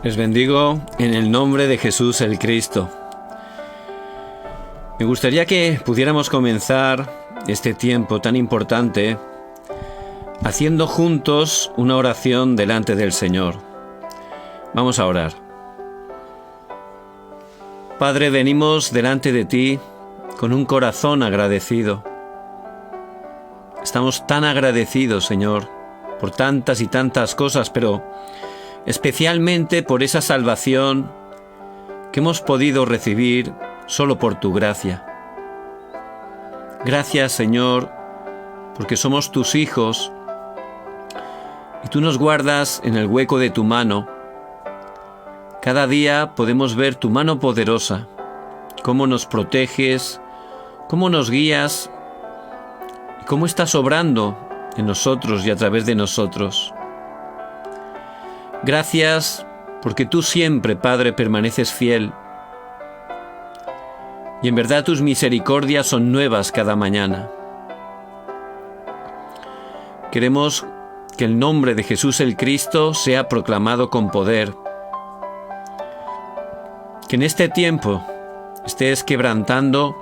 Les bendigo en el nombre de Jesús el Cristo. Me gustaría que pudiéramos comenzar este tiempo tan importante haciendo juntos una oración delante del Señor. Vamos a orar. Padre, venimos delante de ti con un corazón agradecido. Estamos tan agradecidos, Señor, por tantas y tantas cosas, pero especialmente por esa salvación que hemos podido recibir solo por tu gracia. Gracias, Señor, porque somos tus hijos y tú nos guardas en el hueco de tu mano. Cada día podemos ver tu mano poderosa, cómo nos proteges, cómo nos guías y cómo estás obrando en nosotros y a través de nosotros. Gracias porque tú siempre, Padre, permaneces fiel. Y en verdad tus misericordias son nuevas cada mañana. Queremos que el nombre de Jesús el Cristo sea proclamado con poder. Que en este tiempo estés quebrantando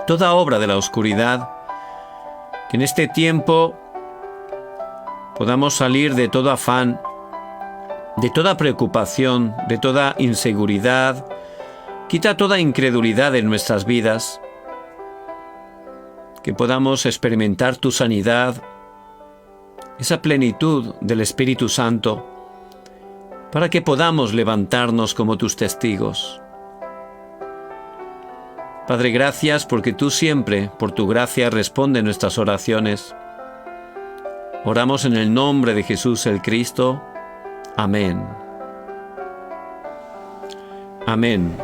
toda obra de la oscuridad. Que en este tiempo podamos salir de todo afán, de toda preocupación, de toda inseguridad. Quita toda incredulidad en nuestras vidas. Que podamos experimentar tu sanidad, esa plenitud del Espíritu Santo, para que podamos levantarnos como tus testigos. Padre, gracias porque tú siempre, por tu gracia, respondes nuestras oraciones. Oramos en el nombre de Jesús el Cristo. Amén. Amén.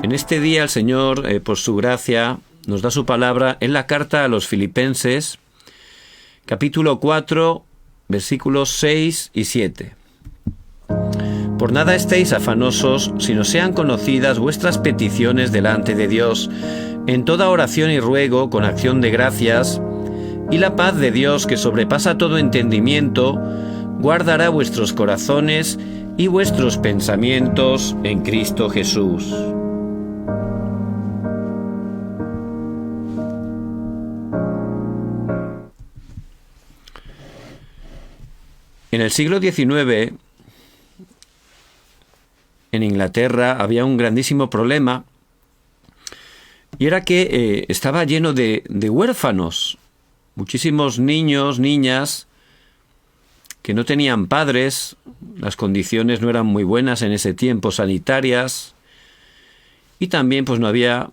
En este día el Señor, por su gracia, nos da su palabra en la carta a los Filipenses, capítulo 4, versículos 6 y 7. Por nada estéis afanosos, sino sean conocidas vuestras peticiones delante de Dios, en toda oración y ruego, con acción de gracias, y la paz de Dios, que sobrepasa todo entendimiento, guardará vuestros corazones y vuestros pensamientos en Cristo Jesús. En el siglo XIX, en Inglaterra, había un grandísimo problema, y era que estaba lleno de huérfanos, muchísimos niños, niñas, que no tenían padres. Las condiciones no eran muy buenas en ese tiempo, sanitarias, y también pues no había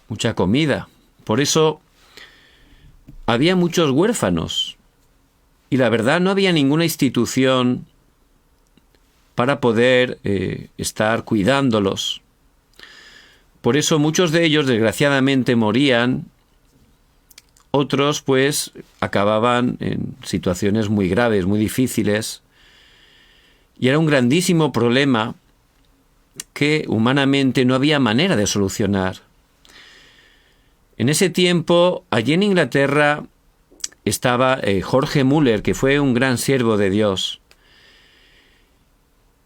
mucha comida. Por eso había muchos huérfanos, y la verdad no había ninguna institución para poder estar cuidándolos. Por eso muchos de ellos desgraciadamente morían. Otros pues acababan en situaciones muy graves, muy difíciles. Y era un grandísimo problema que humanamente no había manera de solucionar. En ese tiempo, allí en Inglaterra, estaba George Muller, que fue un gran siervo de Dios.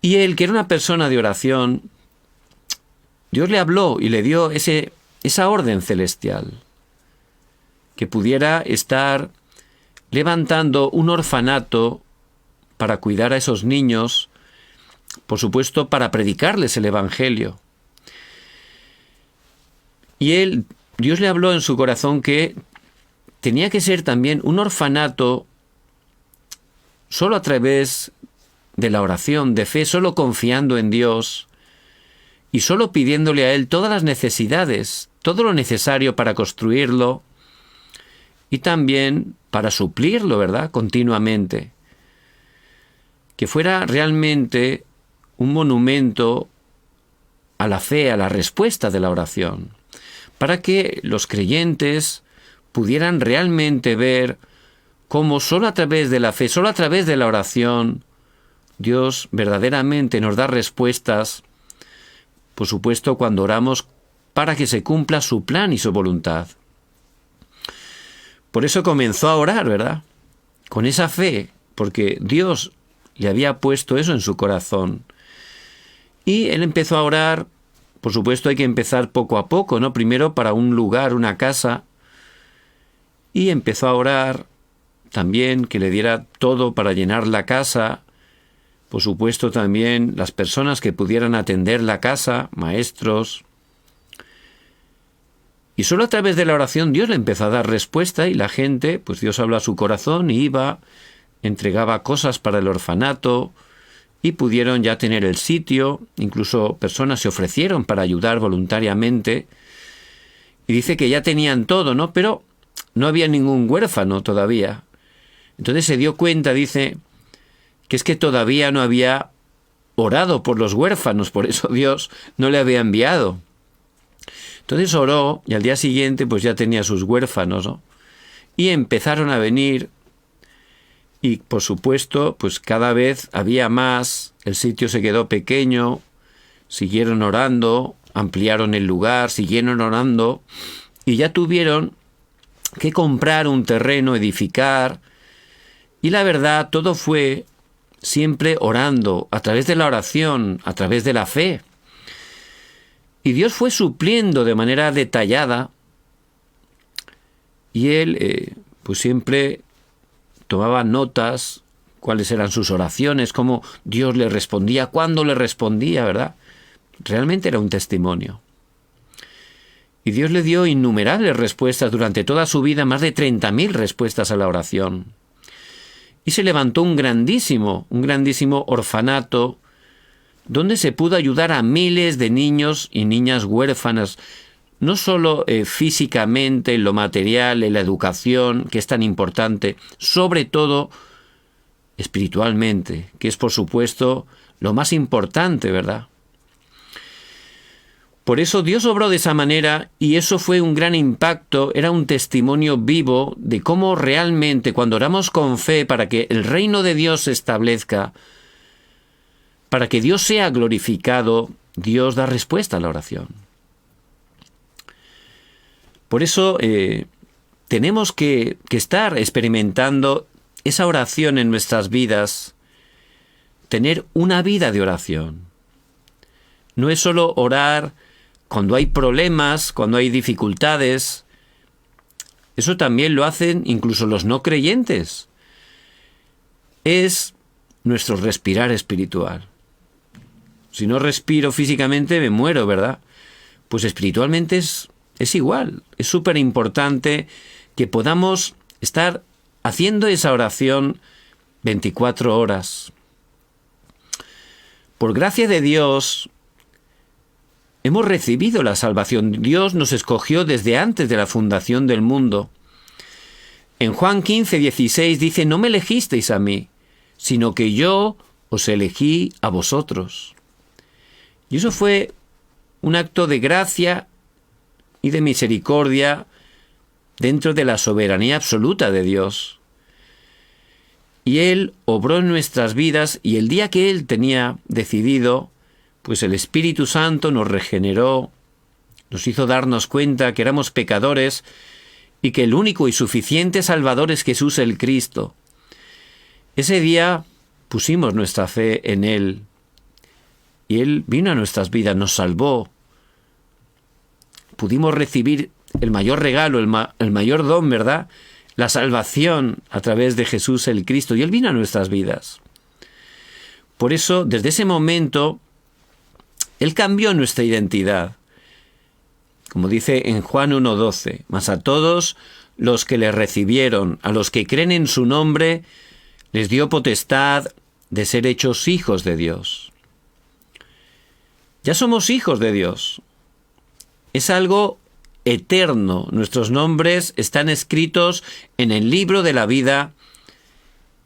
Y él, que era una persona de oración, Dios le habló y le dio esa orden celestial, que pudiera estar levantando un orfanato para cuidar a esos niños, por supuesto, para predicarles el Evangelio. Y Dios le habló en su corazón que tenía que ser también un orfanato solo a través de la oración, de fe, solo confiando en Dios y solo pidiéndole a Él todas las necesidades, todo lo necesario para construirlo y también para suplirlo, ¿verdad?, continuamente. Que fuera realmente un monumento a la fe, a la respuesta de la oración, para que los creyentes pudieran realmente ver cómo solo a través de la fe, solo a través de la oración, Dios verdaderamente nos da respuestas, por supuesto, cuando oramos para que se cumpla su plan y su voluntad. Por eso comenzó a orar, ¿verdad? Con esa fe, porque Dios le había puesto eso en su corazón. Y él empezó a orar. Por supuesto hay que empezar poco a poco, ¿no? Primero para un lugar, una casa. Y empezó a orar también que le diera todo para llenar la casa. Por supuesto también las personas que pudieran atender la casa, maestros. Y solo a través de la oración Dios le empezó a dar respuesta y la gente, pues Dios habló a su corazón y iba, entregaba cosas para el orfanato y pudieron ya tener el sitio. Incluso personas se ofrecieron para ayudar voluntariamente. Y dice que ya tenían todo, ¿no? Pero no había ningún huérfano todavía. Entonces se dio cuenta, dice, que es que todavía no había orado por los huérfanos, por eso Dios no le había enviado. Entonces oró y al día siguiente pues ya tenía sus huérfanos, ¿no? Y empezaron a venir y por supuesto pues cada vez había más, el sitio se quedó pequeño, siguieron orando, ampliaron el lugar, siguieron orando y ya tuvieron que comprar un terreno, edificar. Y la verdad, todo fue siempre orando, a través de la oración, a través de la fe. Y Dios fue supliendo de manera detallada. Y él, pues siempre tomaba notas, cuáles eran sus oraciones, cómo Dios le respondía, cuándo le respondía, ¿verdad? Realmente era un testimonio. Y Dios le dio innumerables respuestas durante toda su vida, más de 30.000 respuestas a la oración. Y se levantó un grandísimo orfanato, donde se pudo ayudar a miles de niños y niñas huérfanas, no solo físicamente, en lo material, en la educación, que es tan importante, sobre todo espiritualmente, que es por supuesto lo más importante, ¿verdad? Por eso Dios obró de esa manera y eso fue un gran impacto, era un testimonio vivo de cómo realmente cuando oramos con fe para que el reino de Dios se establezca, para que Dios sea glorificado, Dios da respuesta a la oración. Por eso tenemos que estar experimentando esa oración en nuestras vidas, tener una vida de oración. No es solo orar cuando hay problemas, cuando hay dificultades. Eso también lo hacen incluso los no creyentes. Es nuestro respirar espiritual. Si no respiro físicamente me muero, ¿verdad? Pues espiritualmente es igual. Es súper importante que podamos estar haciendo esa oración 24 horas. Por gracia de Dios, hemos recibido la salvación. Dios nos escogió desde antes de la fundación del mundo. En Juan 15:16 dice, no me elegisteis a mí, sino que yo os elegí a vosotros. Y eso fue un acto de gracia y de misericordia dentro de la soberanía absoluta de Dios. Y Él obró en nuestras vidas y el día que Él tenía decidido, pues el Espíritu Santo nos regeneró, nos hizo darnos cuenta que éramos pecadores y que el único y suficiente Salvador es Jesús el Cristo. Ese día pusimos nuestra fe en Él y Él vino a nuestras vidas, nos salvó. Pudimos recibir el mayor regalo, el mayor don, ¿verdad? La salvación a través de Jesús el Cristo y Él vino a nuestras vidas. Por eso, desde ese momento, Él cambió nuestra identidad. Como dice en Juan 1:12, mas a todos los que le recibieron, a los que creen en su nombre, les dio potestad de ser hechos hijos de Dios. Ya somos hijos de Dios. Es algo eterno. Nuestros nombres están escritos en el libro de la vida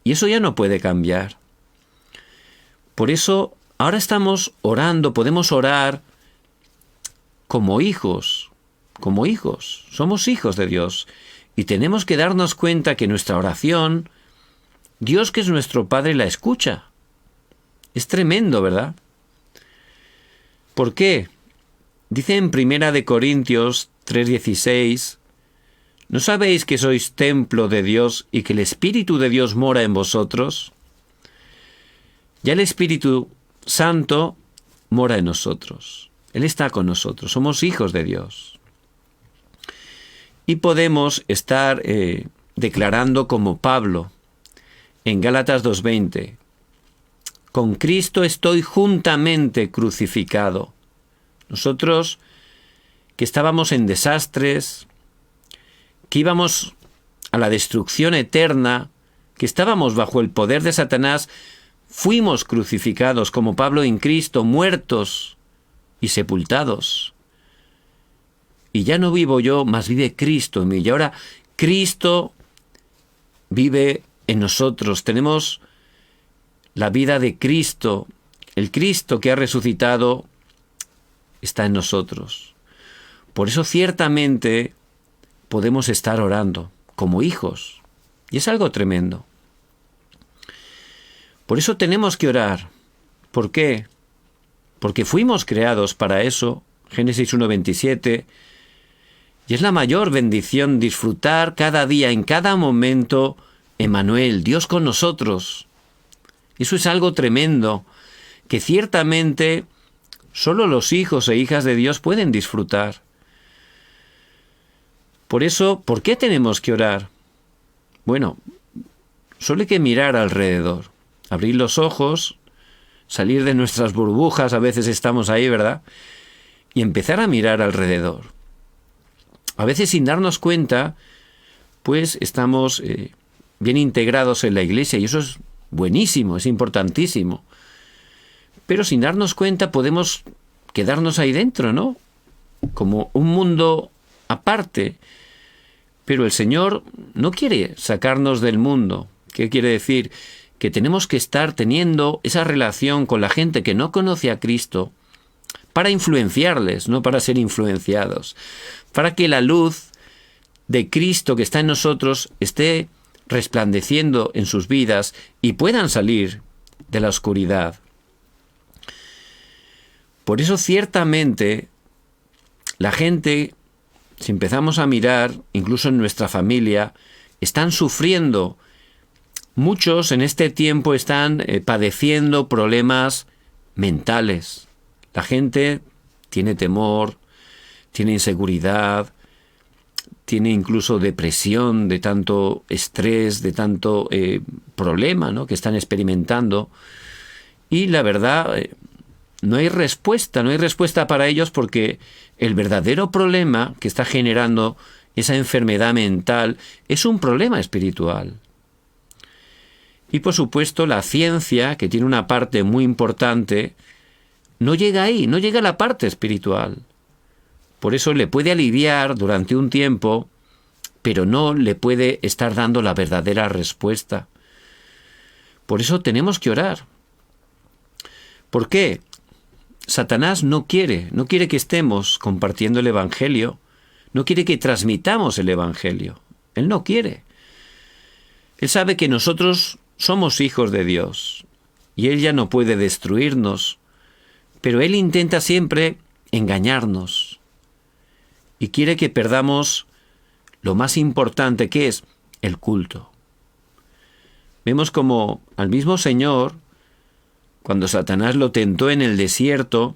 y eso ya no puede cambiar. Por eso, ahora estamos orando, podemos orar como hijos, somos hijos de Dios y tenemos que darnos cuenta que nuestra oración, Dios que es nuestro Padre la escucha. Es tremendo, ¿verdad? ¿Por qué? Dice en 1 Corintios 3:16, ¿no sabéis que sois templo de Dios y que el Espíritu de Dios mora en vosotros? Ya el Espíritu Santo mora en nosotros. Él está con nosotros. Somos hijos de Dios. Y podemos estar declarando como Pablo en Gálatas 2:20. Con Cristo estoy juntamente crucificado. Nosotros que estábamos en desastres, que íbamos a la destrucción eterna, que estábamos bajo el poder de Satanás, fuimos crucificados como Pablo en Cristo, muertos y sepultados. Y ya no vivo yo, mas vive Cristo en mí. Y ahora Cristo vive en nosotros. Tenemos la vida de Cristo. El Cristo que ha resucitado está en nosotros. Por eso ciertamente podemos estar orando como hijos. Y es algo tremendo. Por eso tenemos que orar. ¿Por qué? Porque fuimos creados para eso. Génesis 1:27. Y es la mayor bendición disfrutar cada día, en cada momento, Emmanuel, Dios con nosotros. Eso es algo tremendo, que ciertamente solo los hijos e hijas de Dios pueden disfrutar. Por eso, ¿por qué tenemos que orar? Bueno, solo hay que mirar alrededor, abrir los ojos, salir de nuestras burbujas, a veces estamos ahí, ¿verdad? Y empezar a mirar alrededor. A veces sin darnos cuenta, pues estamos bien integrados en la iglesia y eso es buenísimo, es importantísimo. Pero sin darnos cuenta podemos quedarnos ahí dentro, ¿no? Como un mundo aparte. Pero el Señor no quiere sacarnos del mundo. ¿Qué quiere decir? Que tenemos que estar teniendo esa relación con la gente que no conoce a Cristo para influenciarles, no para ser influenciados. Para que la luz de Cristo que está en nosotros esté resplandeciendo en sus vidas y puedan salir de la oscuridad. Por eso ciertamente la gente, si empezamos a mirar, incluso en nuestra familia, están sufriendo. Muchos en este tiempo están padeciendo problemas mentales. La gente tiene temor, tiene inseguridad, tiene incluso depresión de tanto estrés, de tanto problema, ¿no?, que están experimentando. Y la verdad, no hay respuesta para ellos porque el verdadero problema que está generando esa enfermedad mental es un problema espiritual. Y por supuesto la ciencia, que tiene una parte muy importante, no llega ahí, no llega a la parte espiritual. Por eso le puede aliviar durante un tiempo, pero no le puede estar dando la verdadera respuesta. Por eso tenemos que orar. ¿Por qué? Satanás no quiere que estemos compartiendo el Evangelio, no quiere que transmitamos el Evangelio. Él no quiere. Él sabe que nosotros somos hijos de Dios y Él ya no puede destruirnos, pero Él intenta siempre engañarnos y quiere que perdamos lo más importante, que es el culto. Vemos como al mismo Señor, cuando Satanás lo tentó en el desierto,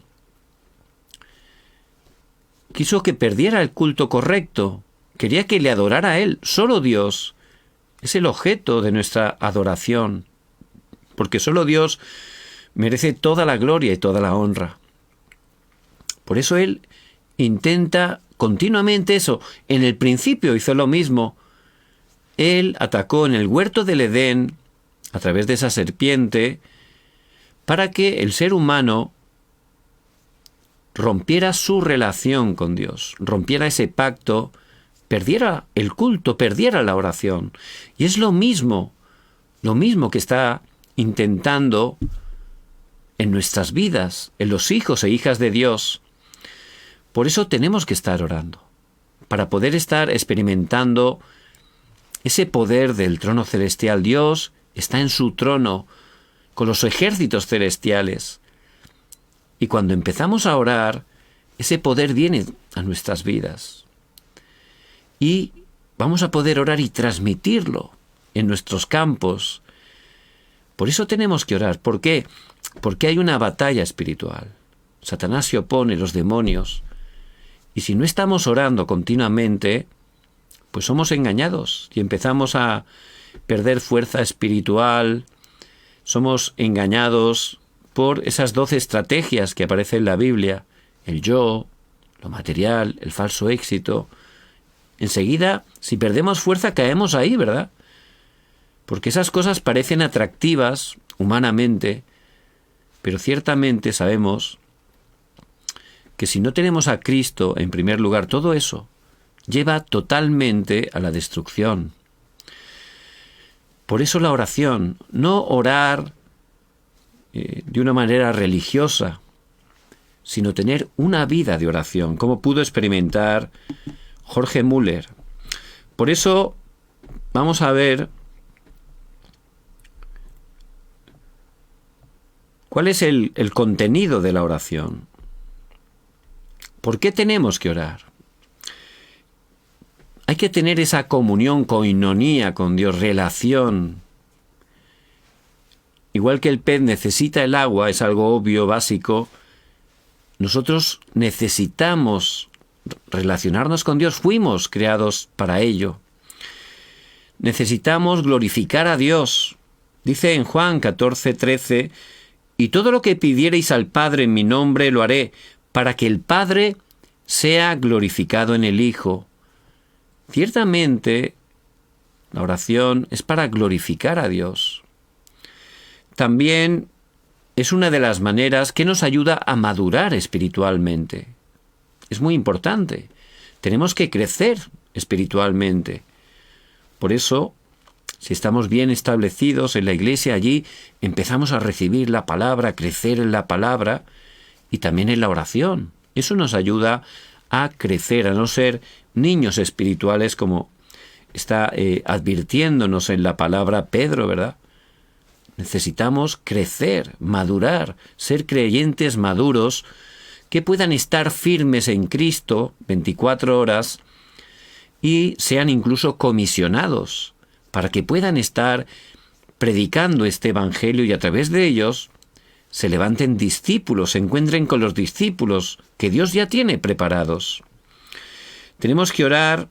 quiso que perdiera el culto correcto, quería que le adorara a Él. Solo Dios es el objeto de nuestra adoración, porque solo Dios merece toda la gloria y toda la honra. Por eso Él intenta continuamente eso. En el principio hizo lo mismo. Él atacó en el huerto del Edén, a través de esa serpiente, para que el ser humano rompiera su relación con Dios, rompiera ese pacto, perdiera el culto, perdiera la oración. Y es lo mismo que está intentando en nuestras vidas, en los hijos e hijas de Dios. Por eso tenemos que estar orando, para poder estar experimentando ese poder del trono celestial. Dios está en su trono con los ejércitos celestiales. Y cuando empezamos a orar, ese poder viene a nuestras vidas. Y vamos a poder orar y transmitirlo en nuestros campos, Por eso tenemos que orar. ¿Por qué? Porque hay una batalla espiritual. Satanás se opone, los demonios. Y si no estamos orando continuamente, pues somos engañados y empezamos a perder fuerza espiritual. Somos engañados por esas 12 estrategias que aparecen en la Biblia. El yo, lo material, el falso éxito. Enseguida, si perdemos fuerza, caemos ahí, ¿verdad? Porque esas cosas parecen atractivas humanamente, pero ciertamente sabemos que si no tenemos a Cristo en primer lugar, todo eso lleva totalmente a la destrucción. Por eso la oración, no orar de una manera religiosa, sino tener una vida de oración, como pudo experimentar Jorge Müller. Por eso vamos a ver cuál es el contenido de la oración. ¿Por qué tenemos que orar? Hay que tener esa comunión, koinonía con Dios, relación. Igual que el pez necesita el agua, es algo obvio, básico, nosotros necesitamos relacionarnos con Dios, fuimos creados para ello. Necesitamos glorificar a Dios. Dice en Juan 14:13, y todo lo que pidiereis al Padre en mi nombre lo haré, para que el Padre sea glorificado en el Hijo. Ciertamente, la oración es para glorificar a Dios. También es una de las maneras que nos ayuda a madurar espiritualmente. Es muy importante. Tenemos que crecer espiritualmente. Por eso, si estamos bien establecidos en la iglesia, allí empezamos a recibir la palabra, a crecer en la palabra y también en la oración. Eso nos ayuda a crecer, a no ser niños espirituales como está advirtiéndonos en la palabra Pedro, ¿verdad? Necesitamos crecer, madurar, ser creyentes maduros que puedan estar firmes en Cristo 24 horas y sean incluso comisionados para que puedan estar predicando este evangelio y a través de ellos se levanten discípulos, se encuentren con los discípulos que Dios ya tiene preparados. Tenemos que orar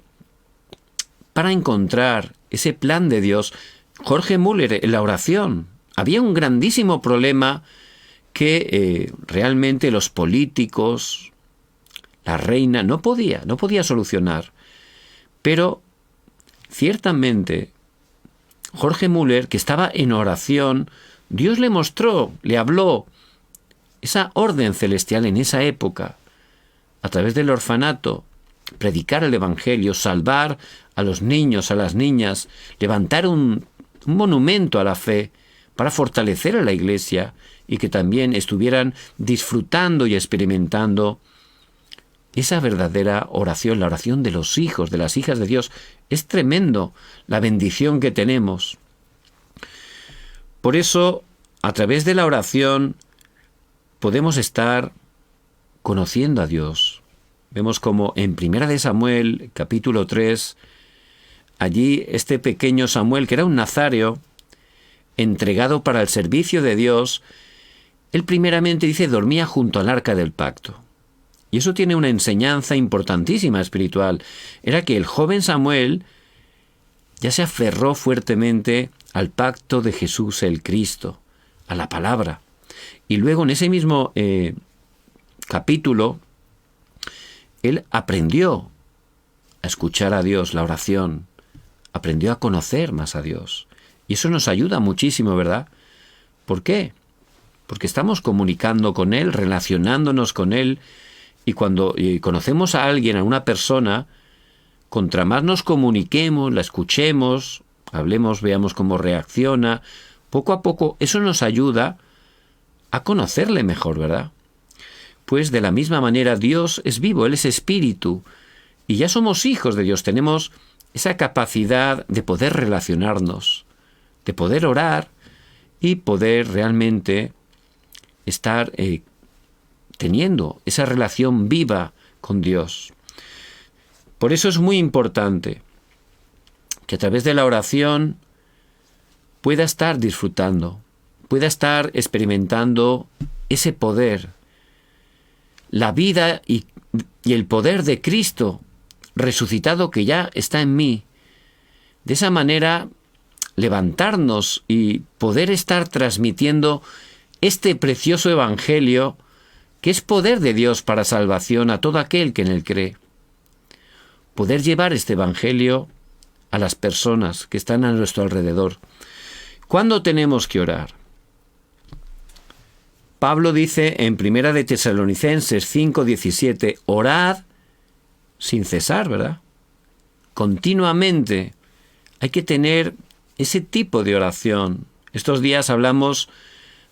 para encontrar ese plan de Dios. Jorge Müller, en la oración, había un grandísimo problema que realmente los políticos, la reina, no podía solucionar. Pero ciertamente Jorge Müller, que estaba en oración, Dios le mostró, le habló esa orden celestial en esa época, a través del orfanato, predicar el evangelio, salvar a los niños, a las niñas, levantar un monumento a la fe para fortalecer a la iglesia y que también estuvieran disfrutando y experimentando esa verdadera oración, la oración de los hijos, de las hijas de Dios. Es tremendo la bendición que tenemos. Por eso, a través de la oración, podemos estar conociendo a Dios. Vemos como en 1 de Samuel, capítulo 3, allí este pequeño Samuel, que era un nazareo, entregado para el servicio de Dios, él primeramente dice, dormía junto al arca del pacto. Y eso tiene una enseñanza importantísima espiritual. Era que el joven Samuel ya se aferró fuertemente al pacto de Jesús el Cristo, a la palabra. Y luego en ese mismo capítulo, él aprendió a escuchar a Dios, la oración, aprendió a conocer más a Dios. Y eso nos ayuda muchísimo, ¿verdad? ¿Por qué? Porque estamos comunicando con Él, relacionándonos con Él, y cuando conocemos a alguien, a una persona, contra más nos comuniquemos, la escuchemos, hablemos, veamos cómo reacciona, poco a poco eso nos ayuda a conocerle mejor, ¿verdad? Pues de la misma manera Dios es vivo, Él es espíritu, y ya somos hijos de Dios, tenemos esa capacidad de poder relacionarnos, de poder orar y poder realmente estar teniendo esa relación viva con Dios. Por eso es muy importante que a través de la oración pueda estar disfrutando. pueda estar experimentando ese poder, la vida y el poder de Cristo resucitado que ya está en mí. De esa manera, levantarnos y poder estar transmitiendo este precioso evangelio que es poder de Dios para salvación a todo aquel que en él cree. Poder llevar este evangelio a las personas que están a nuestro alrededor. ¿Cuándo tenemos que orar? Pablo dice en 1 de Tesalonicenses 5:17, orad sin cesar, ¿verdad? Continuamente. Hay que tener ese tipo de oración. Estos días hablamos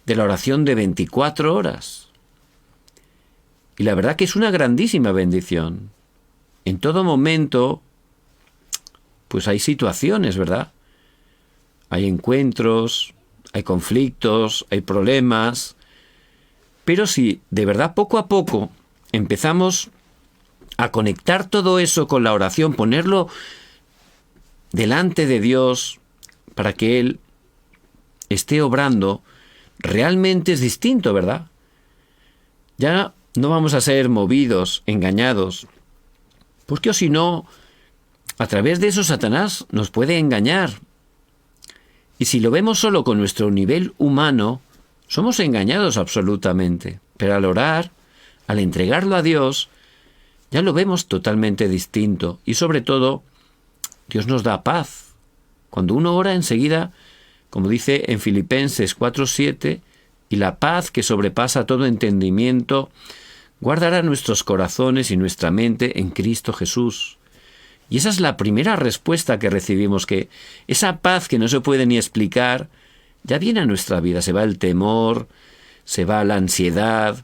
de la oración de 24 horas. Y la verdad que es una grandísima bendición. En todo momento, pues hay situaciones, ¿verdad? Hay encuentros, hay conflictos, hay problemas. Pero si de verdad poco a poco empezamos a conectar todo eso con la oración, ponerlo delante de Dios para que Él esté obrando, realmente es distinto, ¿verdad? Ya no vamos a ser movidos, engañados, porque o si no, a través de eso Satanás nos puede engañar. Y si lo vemos solo con nuestro nivel humano, somos engañados absolutamente. Pero al orar, al entregarlo a Dios, ya lo vemos totalmente distinto. Y sobre todo, Dios nos da paz. Cuando uno ora enseguida, como dice en Filipenses 4:7, y la paz que sobrepasa todo entendimiento, guardará nuestros corazones y nuestra mente en Cristo Jesús. Y esa es la primera respuesta que recibimos, que esa paz que no se puede ni explicar, ya viene a nuestra vida. Se va el temor, se va la ansiedad,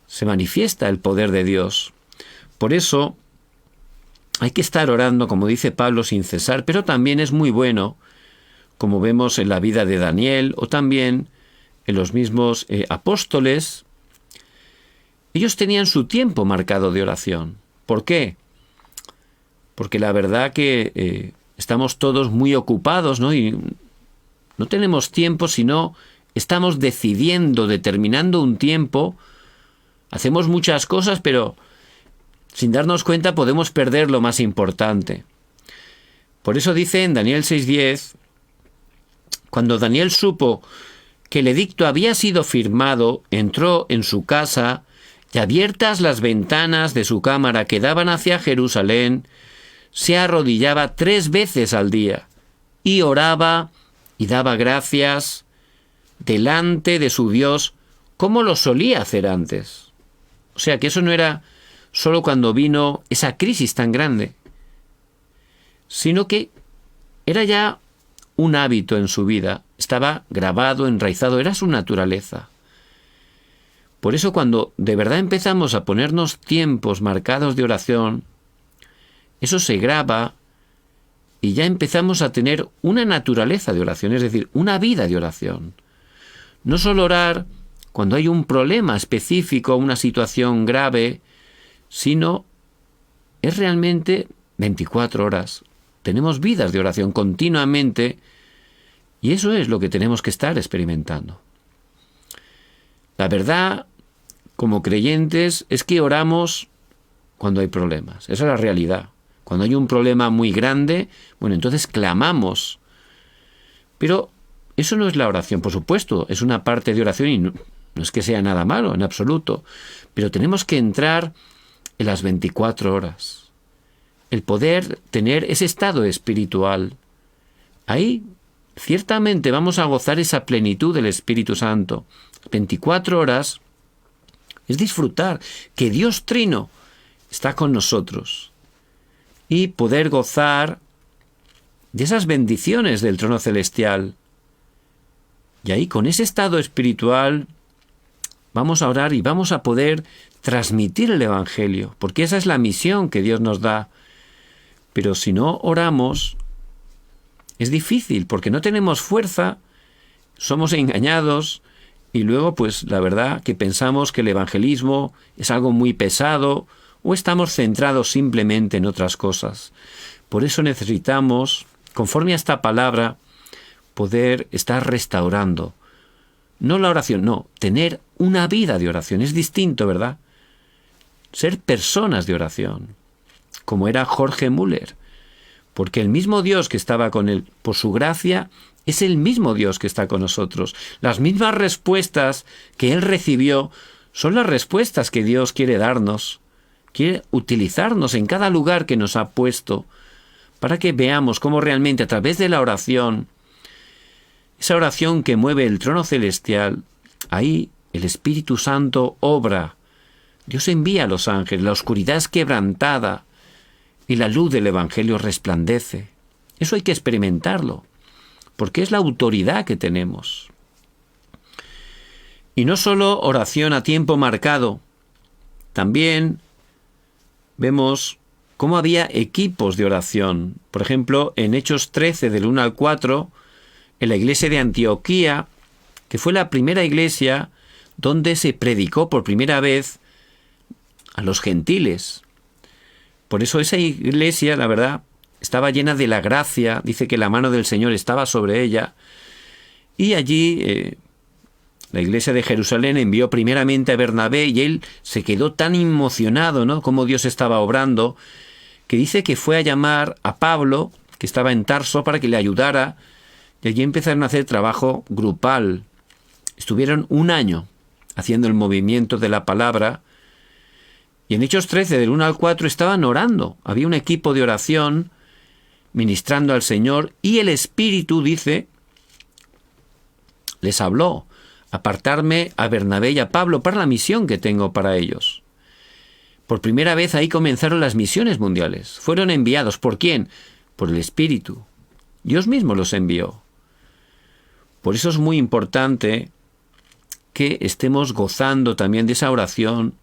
se manifiesta el poder de Dios. Por eso hay que estar orando, como dice Pablo, sin cesar, pero también es muy bueno, como vemos en la vida de Daniel o también en los mismos apóstoles. Ellos tenían su tiempo marcado de oración. ¿Por qué? Porque la verdad que estamos todos muy ocupados, ¿no? Y no tenemos tiempo, sino estamos decidiendo, determinando un tiempo. Hacemos muchas cosas, pero sin darnos cuenta podemos perder lo más importante. Por eso dice en Daniel 6:10, cuando Daniel supo que el edicto había sido firmado, entró en su casa y abiertas las ventanas de su cámara que daban hacia Jerusalén, se arrodillaba 3 veces al día y oraba y daba gracias delante de su Dios como lo solía hacer antes. O sea que eso no era solo cuando vino esa crisis tan grande, sino que era ya un hábito en su vida, estaba grabado, enraizado, era su naturaleza. Por eso cuando de verdad empezamos a ponernos tiempos marcados de oración, eso se graba y ya empezamos a tener una naturaleza de oración, es decir, una vida de oración. No solo orar cuando hay un problema específico, una situación grave, sino es realmente 24 horas. Tenemos vidas de oración continuamente y eso es lo que tenemos que estar experimentando. La verdad, como creyentes, es que oramos cuando hay problemas. Esa es la realidad. Cuando hay un problema muy grande, bueno, entonces clamamos. Pero eso no es la oración, por supuesto. Es una parte de oración y no es que sea nada malo, en absoluto. Pero tenemos que entrar en las 24 horas. El poder tener ese estado espiritual. Ahí ciertamente vamos a gozar esa plenitud del Espíritu Santo. 24 horas es disfrutar que Dios Trino está con nosotros y poder gozar de esas bendiciones del trono celestial. Y ahí con ese estado espiritual vamos a orar y vamos a poder transmitir el Evangelio, porque esa es la misión que Dios nos da. Pero si no oramos, es difícil, porque no tenemos fuerza, somos engañados, y luego, pues, la verdad que pensamos que el evangelismo es algo muy pesado, o estamos centrados simplemente en otras cosas. Por eso necesitamos, conforme a esta palabra, poder estar restaurando. No la oración, no, tener una vida de oración. Es distinto, ¿verdad? Ser personas de oración, como era Jorge Müller. Porque el mismo Dios que estaba con él, por su gracia, es el mismo Dios que está con nosotros. Las mismas respuestas que él recibió son las respuestas que Dios quiere darnos. Quiere utilizarnos en cada lugar que nos ha puesto para que veamos cómo realmente a través de la oración, esa oración que mueve el trono celestial, ahí el Espíritu Santo obra. Dios envía a los ángeles, la oscuridad es quebrantada y la luz del Evangelio resplandece. Eso hay que experimentarlo, porque es la autoridad que tenemos. Y no solo oración a tiempo marcado, también vemos cómo había equipos de oración. Por ejemplo, en Hechos 13, del 1 al 4, en la iglesia de Antioquía, que fue la primera iglesia donde se predicó por primera vez a los gentiles. Por eso esa iglesia, la verdad, estaba llena de la gracia, dice que la mano del Señor estaba sobre ella, y allí la iglesia de Jerusalén envió primeramente a Bernabé, y él se quedó tan emocionado, ¿no?, cómo Dios estaba obrando, que dice que fue a llamar a Pablo, que estaba en Tarso, para que le ayudara, y allí empezaron a hacer trabajo grupal. Estuvieron un año haciendo el movimiento de la palabra, y en Hechos 13, del 1 al 4, estaban orando. Había un equipo de oración ministrando al Señor, y el Espíritu, dice, les habló: apartarme a Bernabé y a Pablo para la misión que tengo para ellos. Por primera vez ahí comenzaron las misiones mundiales. Fueron enviados. ¿Por quién? Por el Espíritu. Dios mismo los envió. Por eso es muy importante que estemos gozando también de esa oración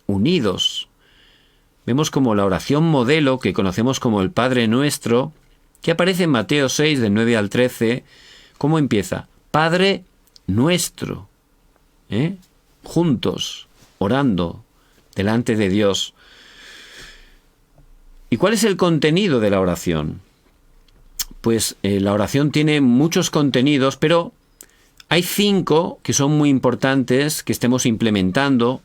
unidos. Vemos como la oración modelo, que conocemos como el Padre Nuestro, que aparece en Mateo 6, del 9 al 13, ¿cómo empieza? Padre Nuestro, juntos, orando delante de Dios. ¿Y cuál es el contenido de la oración? Pues la oración tiene muchos contenidos, pero hay 5 que son muy importantes que estemos implementando.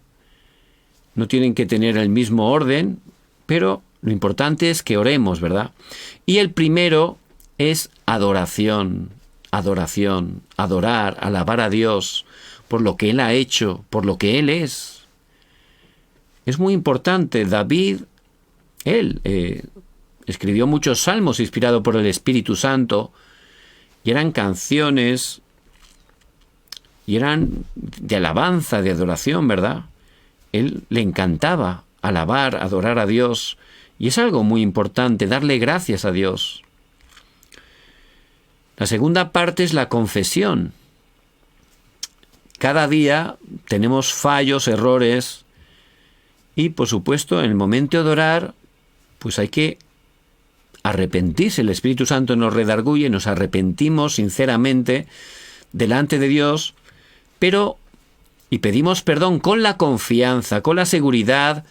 No tienen que tener el mismo orden, pero lo importante es que oremos, ¿verdad? Y el primero es adoración, adoración, adorar, alabar a Dios por lo que Él ha hecho, por lo que Él es. Es muy importante. David, él escribió muchos salmos inspirados por el Espíritu Santo, y eran canciones, y eran de alabanza, de adoración, ¿verdad? Él le encantaba alabar, adorar a Dios, y es algo muy importante, darle gracias a Dios. La segunda parte es la confesión. Cada día tenemos fallos, errores, y por supuesto en el momento de orar, pues hay que arrepentirse. El Espíritu Santo nos redarguye, nos arrepentimos sinceramente delante de Dios, y pedimos perdón con la confianza, con la seguridad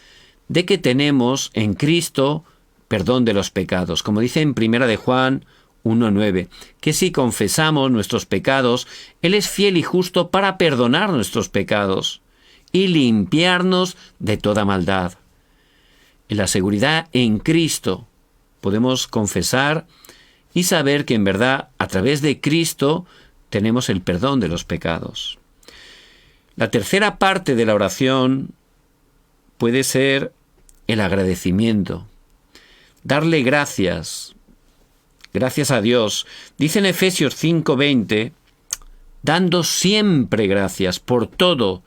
de que tenemos en Cristo perdón de los pecados. Como dice en 1 de Juan 1:9, que si confesamos nuestros pecados, Él es fiel y justo para perdonar nuestros pecados y limpiarnos de toda maldad. En la seguridad en Cristo podemos confesar y saber que en verdad a través de Cristo tenemos el perdón de los pecados. La tercera parte de la oración puede ser el agradecimiento. Darle gracias. Gracias a Dios. Dice en Efesios 5:20, dando siempre gracias por todo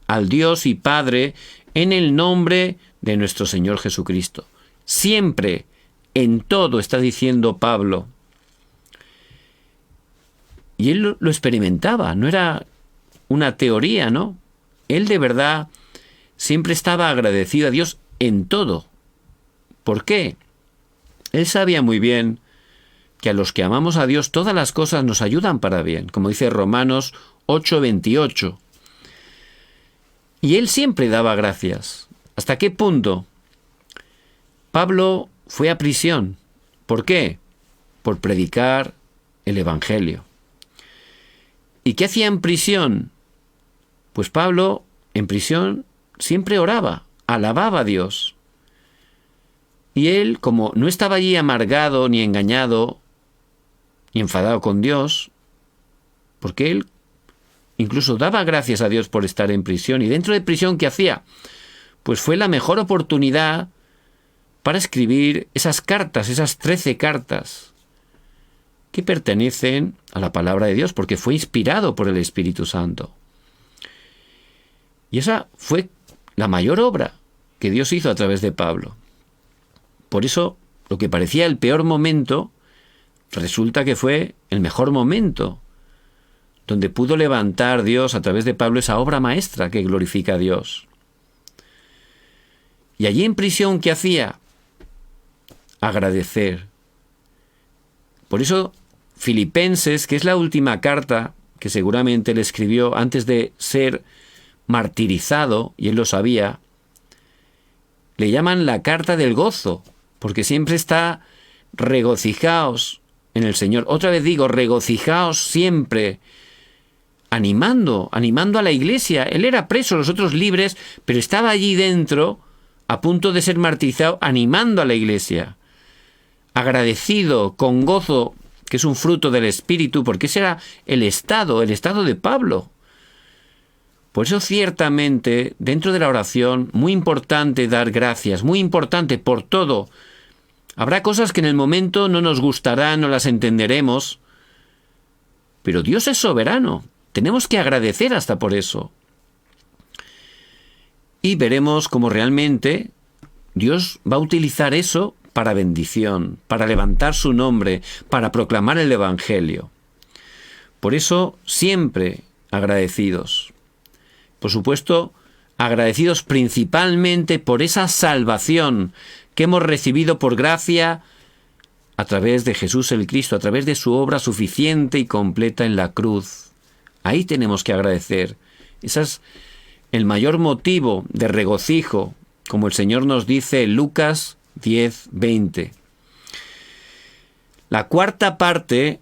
al Dios y Padre en el nombre de nuestro Señor Jesucristo. Siempre, en todo, está diciendo Pablo. Y él lo experimentaba, no era una teoría, ¿no? Él de verdad siempre estaba agradecido a Dios en todo. ¿Por qué? Él sabía muy bien que a los que amamos a Dios todas las cosas nos ayudan para bien, como dice Romanos 8:28. Y él siempre daba gracias. ¿Hasta qué punto? Pablo fue a prisión. ¿Por qué? Por predicar el Evangelio. ¿Y qué hacía en prisión? Pues Pablo, en prisión, siempre oraba, alababa a Dios. Y él, como no estaba allí amargado, ni engañado, ni enfadado con Dios, porque él incluso daba gracias a Dios por estar en prisión. Y dentro de prisión, ¿qué hacía? Pues fue la mejor oportunidad para escribir esas cartas, esas 13 cartas, que pertenecen a la palabra de Dios, porque fue inspirado por el Espíritu Santo. Y esa fue la mayor obra que Dios hizo a través de Pablo. Por eso, lo que parecía el peor momento, resulta que fue el mejor momento, donde pudo levantar Dios a través de Pablo esa obra maestra que glorifica a Dios. Y allí en prisión, ¿qué hacía? Agradecer. Por eso, Filipenses, que es la última carta que seguramente le escribió antes de ser martirizado, y él lo sabía, le llaman la carta del gozo, porque siempre está regocijaos en el Señor. Otra vez digo, regocijaos siempre, animando a la iglesia. Él era preso, los otros libres, pero estaba allí dentro, a punto de ser martirizado, animando a la iglesia. Agradecido, con gozo, que es un fruto del Espíritu, porque ese era el estado de Pablo. Por eso ciertamente, dentro de la oración, muy importante dar gracias, muy importante por todo. Habrá cosas que en el momento no nos gustarán, no las entenderemos, pero Dios es soberano. Tenemos que agradecer hasta por eso. Y veremos cómo realmente Dios va a utilizar eso para bendición, para levantar su nombre, para proclamar el Evangelio. Por eso, siempre agradecidos. Por supuesto, agradecidos principalmente por esa salvación que hemos recibido por gracia a través de Jesús el Cristo, a través de su obra suficiente y completa en la cruz. Ahí tenemos que agradecer. Ese es el mayor motivo de regocijo, como el Señor nos dice en Lucas 10:20. La cuarta parte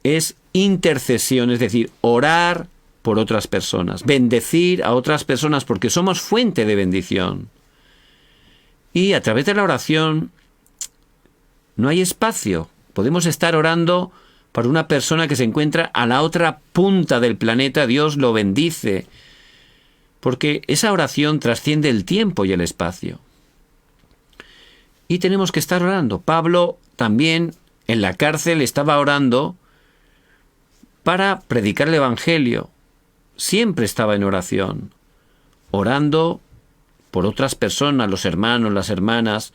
es intercesión, es decir, orar por otras personas, bendecir a otras personas, porque somos fuente de bendición. Y a través de la oración no hay espacio. Podemos estar orando para una persona que se encuentra a la otra punta del planeta. Dios lo bendice, porque esa oración trasciende el tiempo y el espacio. Y tenemos que estar orando. Pablo también en la cárcel estaba orando para predicar el Evangelio. Siempre estaba en oración, orando por otras personas, los hermanos, las hermanas.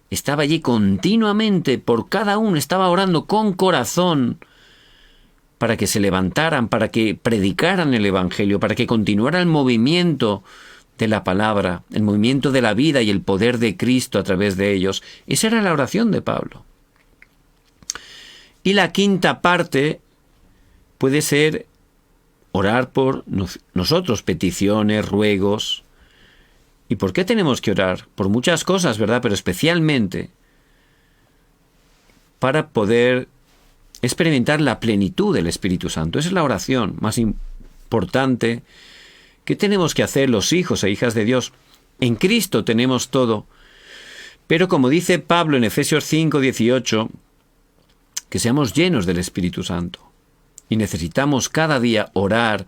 Estaba allí continuamente, por cada uno, estaba orando con corazón para que se levantaran, para que predicaran el Evangelio, para que continuara el movimiento de la palabra, el movimiento de la vida y el poder de Cristo a través de ellos. Esa era la oración de Pablo. Y la quinta parte puede ser orar por nosotros, peticiones, ruegos. ¿Y por qué tenemos que orar? Por muchas cosas, ¿verdad? Pero especialmente para poder experimentar la plenitud del Espíritu Santo. Esa es la oración más importante que tenemos que hacer los hijos e hijas de Dios. En Cristo tenemos todo. Pero como dice Pablo en Efesios 5:18, que seamos llenos del Espíritu Santo. Y necesitamos cada día orar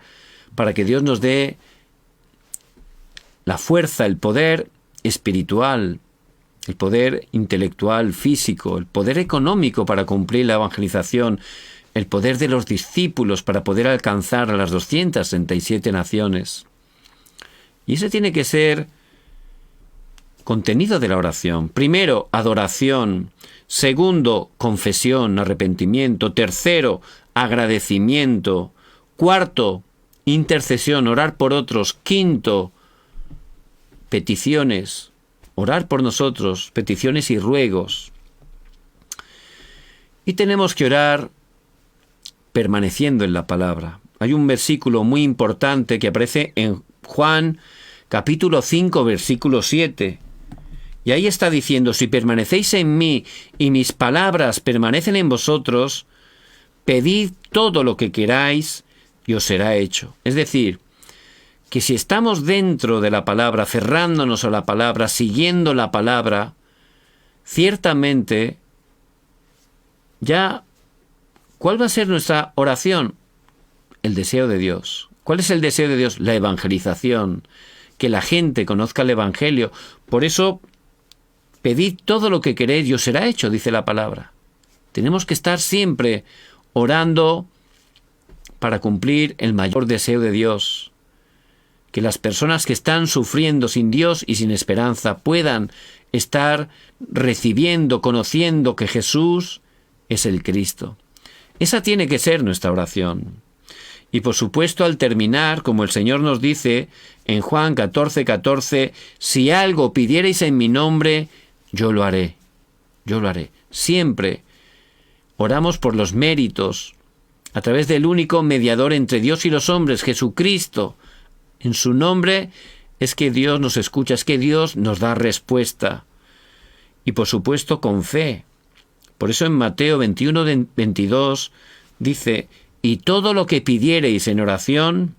para que Dios nos dé la fuerza, el poder espiritual, el poder intelectual, físico, el poder económico para cumplir la evangelización, el poder de los discípulos para poder alcanzar a las 267 naciones. Y ese tiene que ser contenido de la oración. Primero, adoración. Segundo, confesión, arrepentimiento. Tercero, agradecimiento. Cuarto, intercesión, orar por otros. Quinto, peticiones, orar por nosotros, peticiones y ruegos. Y tenemos que orar permaneciendo en la palabra. Hay un versículo muy importante que aparece en Juan capítulo 5, versículo 7. Y ahí está diciendo, si permanecéis en mí y mis palabras permanecen en vosotros, pedid todo lo que queráis y os será hecho. Es decir, que si estamos dentro de la palabra, aferrándonos a la palabra, siguiendo la palabra, ciertamente ya, ¿cuál va a ser nuestra oración? El deseo de Dios. ¿Cuál es el deseo de Dios? La evangelización, que la gente conozca el Evangelio. Por eso, pedid todo lo que queréis y os será hecho, dice la palabra. Tenemos que estar siempre orando para cumplir el mayor deseo de Dios. Que las personas que están sufriendo sin Dios y sin esperanza puedan estar recibiendo, conociendo que Jesús es el Cristo. Esa tiene que ser nuestra oración. Y por supuesto, al terminar, como el Señor nos dice en Juan 14:14, si algo pidierais en mi nombre, yo lo haré. Yo lo haré. Siempre oramos por los méritos, a través del único mediador entre Dios y los hombres, Jesucristo. En su nombre es que Dios nos escucha, es que Dios nos da respuesta. Y por supuesto con fe. Por eso en Mateo 21:22 dice, y todo lo que pidiereis en oración,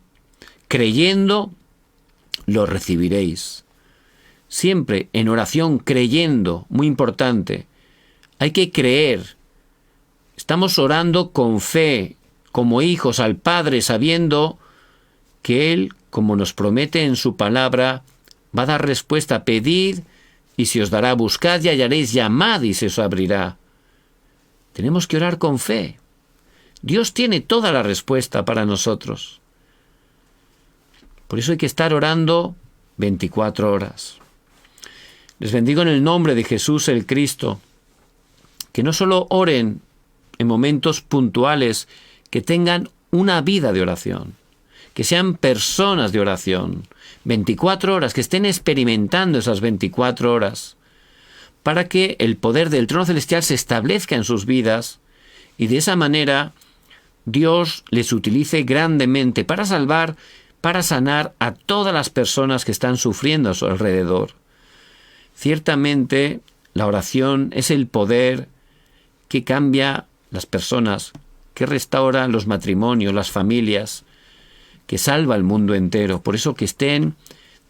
creyendo, lo recibiréis. Siempre en oración, creyendo, muy importante. Hay que creer. Estamos orando con fe, como hijos al Padre, sabiendo que Él, como nos promete en su palabra, va a dar respuesta. Pedid y se os dará, buscad y hallaréis, llamad y se os abrirá. Tenemos que orar con fe. Dios tiene toda la respuesta para nosotros. Por eso hay que estar orando 24 horas. Les bendigo en el nombre de Jesús el Cristo. Que no solo oren en momentos puntuales, que tengan una vida de oración. Que sean personas de oración. 24 horas, que estén experimentando esas 24 horas. Para que el poder del trono celestial se establezca en sus vidas y de esa manera Dios les utilice grandemente para salvar, para sanar a todas las personas que están sufriendo a su alrededor. Ciertamente, la oración es el poder que cambia las personas, que restaura los matrimonios, las familias, que salva al mundo entero. Por eso que estén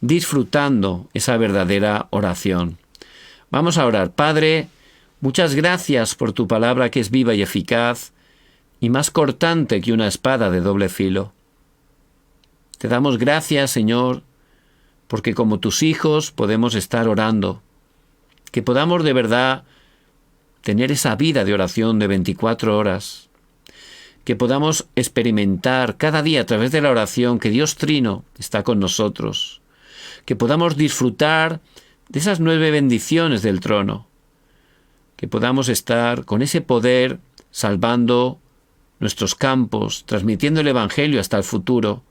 disfrutando esa verdadera oración. Vamos a orar. Padre, muchas gracias por tu palabra que es viva y eficaz y más cortante que una espada de doble filo. Te damos gracias, Señor, porque como tus hijos podemos estar orando, que podamos de verdad tener esa vida de oración de 24 horas, que podamos experimentar cada día a través de la oración que Dios Trino está con nosotros, que podamos disfrutar de esas 9 bendiciones del trono, que podamos estar con ese poder salvando nuestros campos, transmitiendo el Evangelio hasta el futuro.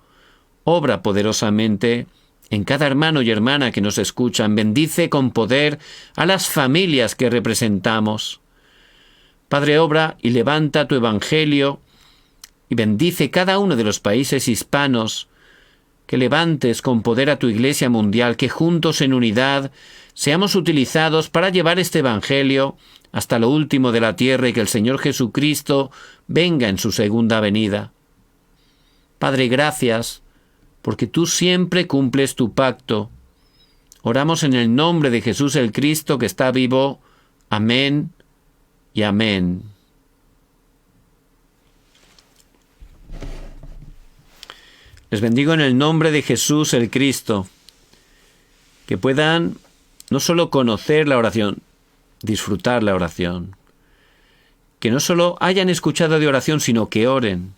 Obra poderosamente en cada hermano y hermana que nos escuchan. Bendice con poder a las familias que representamos. Padre, obra y levanta tu Evangelio y bendice cada uno de los países hispanos, que levantes con poder a tu Iglesia mundial, que juntos en unidad seamos utilizados para llevar este Evangelio hasta lo último de la tierra y que el Señor Jesucristo venga en su segunda venida. Padre, gracias, porque tú siempre cumples tu pacto. Oramos en el nombre de Jesús el Cristo que está vivo. Amén y amén. Les bendigo en el nombre de Jesús el Cristo, que puedan no solo conocer la oración, disfrutar la oración, que no solo hayan escuchado de oración, sino que oren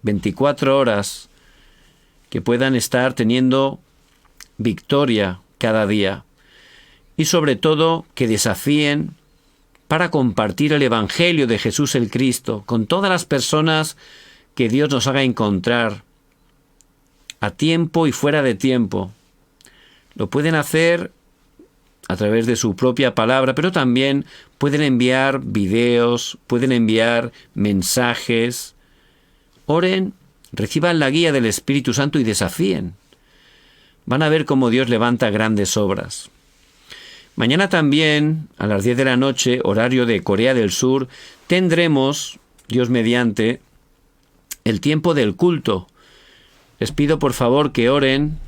24 horas, que puedan estar teniendo victoria cada día y sobre todo que desafíen para compartir el Evangelio de Jesús el Cristo con todas las personas que Dios nos haga encontrar a tiempo y fuera de tiempo. Lo pueden hacer a través de su propia palabra, pero también pueden enviar videos, pueden enviar mensajes. Oren, reciban la guía del Espíritu Santo y desafíen. Van a ver cómo Dios levanta grandes obras. Mañana también, a las 10 de la noche, horario de Corea del Sur, tendremos Dios mediante, el tiempo del culto. Les pido por favor que oren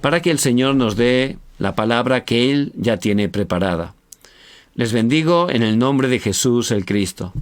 para que el Señor nos dé la palabra que Él ya tiene preparada. Les bendigo en el nombre de Jesús el Cristo.